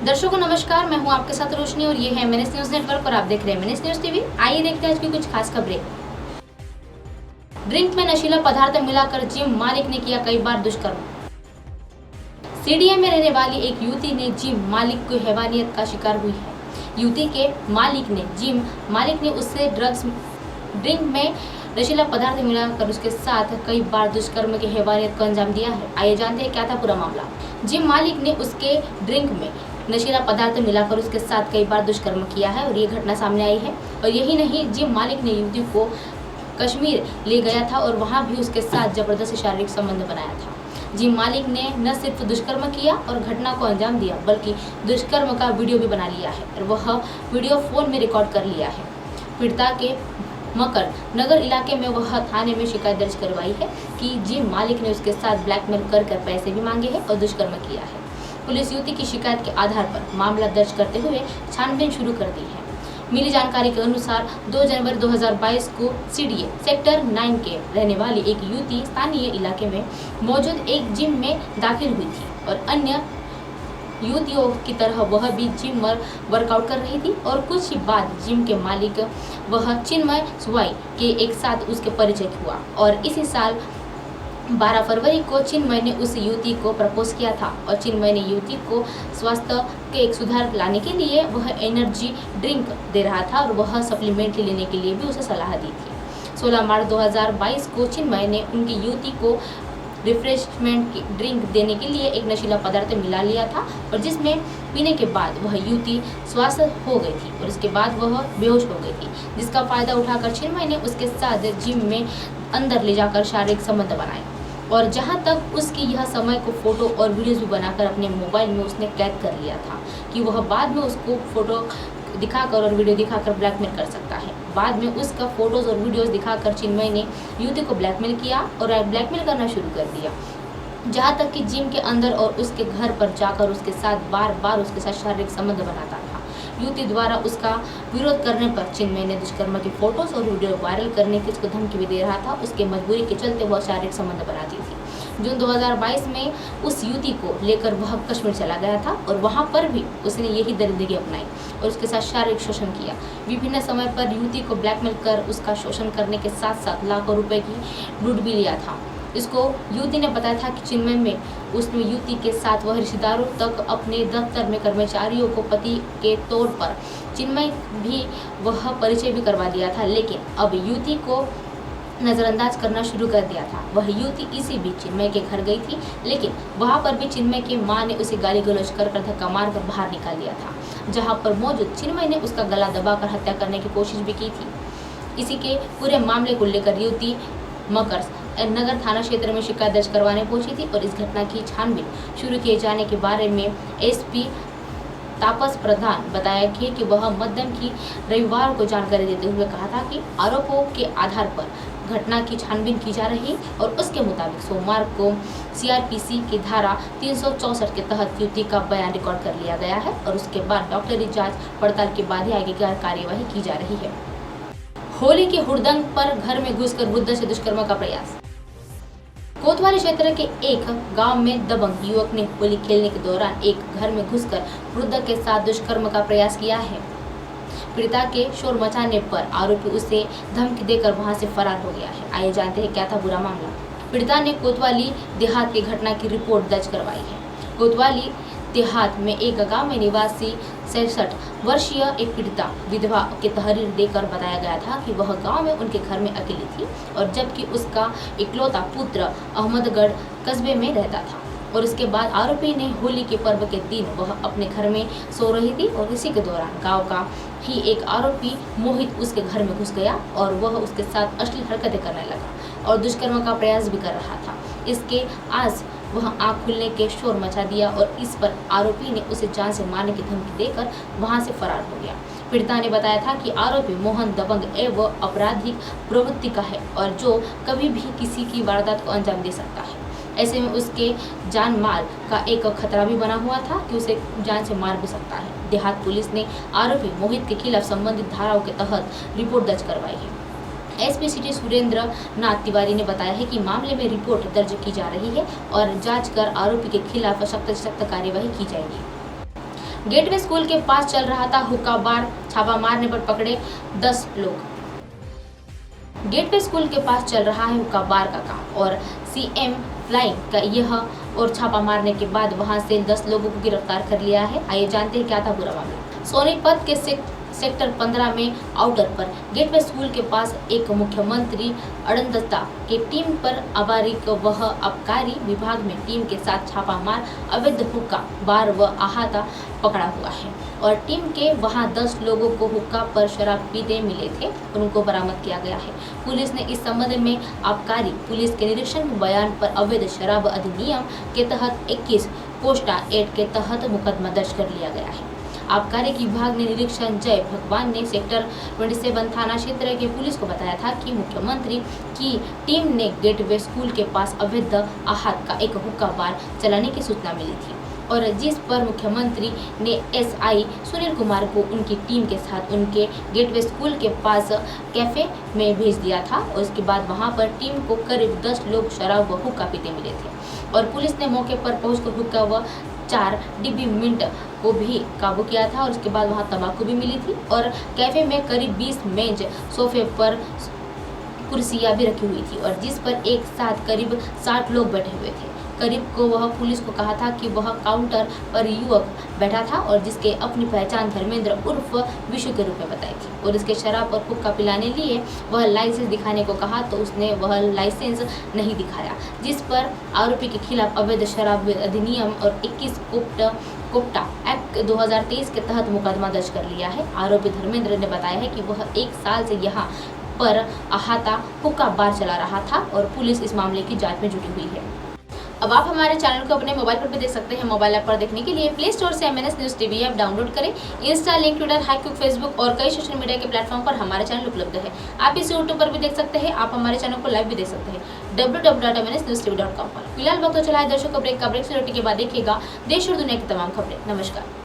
दर्शकों नमस्कार, मैं हूं आपके साथ रोशनी और ये है मेनेस न्यूज नेटवर्क और आप देख रहे हैं मेनेस न्यूज टीवी। आइए देखते हैं आज की कुछ खास खबरें। ड्रिंक में नशीला पदार्थ मिलाकर जिम मालिक ने किया कई बार दुष्कर्म। सीडीएम में रहने वाली एक युवती ने जिम मालिक को हैवानियत का शिकार हुई है। युवती के जिम मालिक ने उससे ड्रिंक में नशीला पदार्थ मिलाकर उसके साथ कई बार दुष्कर्म की हैवानियत को अंजाम दिया है। आइए जानते हैं क्या था पूरा मामला। जिम मालिक ने उसके ड्रिंक में नशीला पदार्थ मिलाकर उसके साथ कई बार दुष्कर्म किया है और ये घटना सामने आई है। और यही नहीं, जिम मालिक ने युवती को कश्मीर ले गया था और वहां भी उसके साथ जबरदस्त शारीरिक संबंध बनाया था। जिम मालिक ने न सिर्फ दुष्कर्म किया और घटना को अंजाम दिया, बल्कि दुष्कर्म का वीडियो भी बना लिया है और वह वीडियो फोन में रिकॉर्ड कर लिया है। पीड़िता के मकर नगर इलाके में वह थाने में शिकायत दर्ज करवाई है कि जिम मालिक ने उसके साथ ब्लैकमेल कर पैसे भी मांगे हैं और दुष्कर्म किया है। पुलिस युवती की शिकायत के आधार पर मामला दर्ज करते हुए छानबीन शुरू कर दी है। मिली जानकारी के अनुसार 2 जनवरी 2022 को सीडीए सेक्टर 9 के रहने वाली एक युवती स्थानीय इलाके में मौजूद एक जिम में दाखिल हुई थी और अन्य युवतियों की तरह वह भी जिम में वर्कआउट कर रही थी और कुछ ही बाद जिम के मालिक वह चिन्मय सुवाई के एक साथ उसके परिचय हुआ और इसी साल 12 फरवरी को चिन्मय ने उस युवती को प्रपोज किया था और चिन्मय ने युवती को स्वास्थ्य के एक सुधार लाने के लिए वह एनर्जी ड्रिंक दे रहा था और वह सप्लीमेंट लेने के लिए भी उसे सलाह दी थी। 16 मार्च 2022 को चिन्मय ने उनकी युवती को रिफ्रेशमेंट ड्रिंक देने के लिए एक नशीला पदार्थ मिला लिया था और जिसमें पीने के बाद वह युवती स्वस्थ हो गई थी और उसके बाद वह बेहोश हो गई थी, जिसका फायदा उठाकर चिन्मय ने उसके साथ जिम में अंदर ले जाकर शारीरिक संबंध बनाए और जहां तक उसकी यह समय को फोटो और वीडियोस भी बनाकर अपने मोबाइल में उसने कैद कर लिया था कि वह बाद में उसको फोटो दिखाकर और वीडियो दिखाकर ब्लैकमेल कर सकता है। बाद में उसका फोटोज और वीडियोस दिखाकर चिन्मय ने युवती को ब्लैकमेल किया और ब्लैकमेल करना शुरू कर दिया, जहां तक कि जिम के अंदर और उसके घर पर जाकर उसके साथ बार बार उसके साथ शारीरिक संबंध बनाता था। युवती द्वारा उसका विरोध करने पर चिन्मय ने दुष्कर्म की फोटोज और वीडियो वायरल करने की उसको धमकी भी दे रहा था। उसके मजबूरी के चलते वह शारीरिक संबंध बनाती थी। जून 2022 में उस युवती को लेकर वह कश्मीर चला गया था और वहां पर भी उसने यही दरिंदगी अपनाई और उसके साथ शारीरिक शोषण किया। विभिन्न समय पर युवती को ब्लैकमेल कर उसका शोषण करने के साथ साथ लाखों रुपए की लूट भी लिया था। इसको युवती ने बताया था कि चिन्मय में उसने युवती के साथ वह रिश्तेदारों तक अपने दफ्तर में कर्मचारियों को पति के तौर पर चिन्मय भी वह परिचय भी करवा दिया था, लेकिन अब युवती को नजरअंदाज करना शुरू कर दिया था। वह युवती इसी बीच चिन्मय के घर गई थी, लेकिन वहां पर भी चिन्मय की मां ने उसे गाली गलौज कर धक्का मारकर बाहर निकाल दिया था, जहां पर मौजूद चिन्मय ने उसका गला दबाकर हत्या करने की कोशिश भी की थी। इसी के पूरे मामले को लेकर युवती मकर नगर थाना क्षेत्र में शिकायत दर्ज करवाने पहुंची थी और इस घटना की छानबीन शुरू किए जाने के बारे में एसपी तापस प्रधान बताया कि वह मध्यम की रविवार को जानकारी देते हुए कहा था कि आरोपों के आधार पर घटना की छानबीन की जा रही और उसके मुताबिक सोमवार को सीआरपीसी की धारा 364 के तहत युवती का बयान रिकॉर्ड कर लिया गया है और उसके बाद डॉक्टरी जांच पड़ताल के बाद ही आगे की कार्यवाही की जा रही है। होली के हुड़दंग पर घर में घुसकर वृद्ध से दुष्कर्म का प्रयास। कोतवाली क्षेत्र के एक गांव में दबंग युवक ने होली खेलने के दौरान एक घर में घुसकर वृद्ध के साथ दुष्कर्म का प्रयास किया है। पीड़िता के शोर मचाने पर आरोपी उसे धमकी देकर वहां से फरार हो गया है। आइए जानते हैं क्या था पूरा मामला। पीड़िता ने कोतवाली देहात की घटना की रिपोर्ट दर्ज करवाई है। कोतवाली देहात में एक गांव में निवासी 66 वर्षीय एक पीड़िता विधवा के तहरीर देकर बताया गया था कि वह गांव में उनके घर में अकेली थी और जबकि उसका इकलौता पुत्र अहमदगढ़ कस्बे में रहता था और इसके बाद आरोपी ने होली के पर्व के दिन वह अपने घर में सो रही थी और इसी के दौरान गांव का ही एक आरोपी मोहित उसके घर में घुस गया और वह उसके साथ अश्लील हरकतें करने लगा और दुष्कर्म का प्रयास भी कर रहा था। इसके आज वह आंख खुलने के शोर मचा दिया और इस पर आरोपी ने उसे जान से मारने की धमकी देकर वहां से फरार हो गया। पीड़िता ने बताया था कि आरोपी मोहन दबंग एवं आपराधिक प्रवृत्ति का है और जो कभी भी किसी की वारदात को अंजाम दे सकता है। ऐसे में उसके जान माल का एक खतरा भी बना हुआ था कि उसे जान से मार भी सकता है। देहात पुलिस ने आरोपी मोहित के खिलाफ संबंधित धाराओं के तहत रिपोर्ट दर्ज करवाई है। एसपी सिटी सुरेंद्र नाथ तिवारी ने बताया है कि मामले में रिपोर्ट दर्ज की जा रही है और जांच कर आरोपी के खिलाफ सख्त से सख्त कार्यवाही की जाएगी। गेटवे स्कूल के पास चल रहा था हुक्का बार, छापा मारने पर पकड़े 10 लोग। गेटवे स्कूल के पास चल रहा है हुक्का बार का काम और CM फ्लाइंग का यह और छापा मारने के बाद वहां से 10 लोगों को गिरफ्तार कर लिया है। आइए जानते हैं क्या था पूरा मामला। सोनीपत के सेक्टर 15 में आउटर पर गेटवे स्कूल के पास एक मुख्यमंत्री अड़ंदता के टीम पर अबारिक वह आबकारी विभाग में टीम के साथ छापा मार अवैध हुक्का बार व अहाता पकड़ा हुआ है और टीम के वहां 10 लोगों को हुक्का पर शराब पीते मिले थे, उनको बरामद किया गया है। पुलिस ने इस संबंध में आबकारी पुलिस के निरीक्षण के बयान पर अवैध शराब अधिनियम के तहत 21 पोस्टा एक्ट के तहत मुकदमा दर्ज कर लिया गया है। आबकारी विभाग ने निरीक्षण जय भगवान ने सेक्टर 27 थाना क्षेत्र के पुलिस को बताया था कि मुख्यमंत्री की टीम ने गेटवे स्कूल के पास अवैध आहत का एक हुक्का बार चलाने की सूचना मिली थी और जिस पर मुख्यमंत्री ने SI सुनील कुमार को उनकी टीम के साथ उनके गेटवे स्कूल के पास कैफे में भेज दिया था और उसके बाद वहां पर टीम को करीब 10 लोग शराब व हुक्का पीते मिले थे और पुलिस ने मौके पर पहुंचकर हुक्का व 4 डिब्बी मिंट को भी काबू किया था और उसके बाद वहां तंबाकू भी मिली थी और कैफे में करीब 20 मेज सोफे पर कुर्सियां भी रखी हुई थी और जिस पर एक साथ करीब 60 लोग बैठे हुए थे। करीब को वह पुलिस को कहा था कि वह काउंटर पर युवक बैठा था और जिसके अपनी पहचान धर्मेंद्र उर्फ विशु के रूप में बताई थी और इसके शराब और हुक्का पिलाने लिए वह लाइसेंस दिखाने को कहा तो उसने वह लाइसेंस नहीं दिखाया, जिस पर आरोपी के खिलाफ अवैध शराब अधिनियम और 21 कोप्टा एक्ट 2023 के तहत मुकदमा दर्ज कर लिया है। आरोपी धर्मेंद्र ने बताया है कि वह 1 साल से यहाँ पर अहाता हुक्का बार चला रहा था और पुलिस इस मामले की जांच में जुटी हुई है। अब आप हमारे चैनल को अपने मोबाइल पर भी देख सकते हैं। मोबाइल ऐप पर देखने के लिए प्ले स्टोर से MNS news TV app download करें। इंस्टा, लिंक, ट्विटर, हाईक्यूक, फेसबुक और कई सोशल मीडिया के प्लेटफॉर्म पर हमारे चैनल उपलब्ध है। आप इसे यूट्यूब पर भी देख सकते हैं। आप हमारे चैनल को लाइव भी देख सकते हैं www.mnsnewstv.com पर। फिलहाल वक्त तो चला है दर्शकों ब्रेक का। ब्रेक से रोटी के बाद देखिएगा देश और दुनिया की तमाम खबरें। नमस्कार।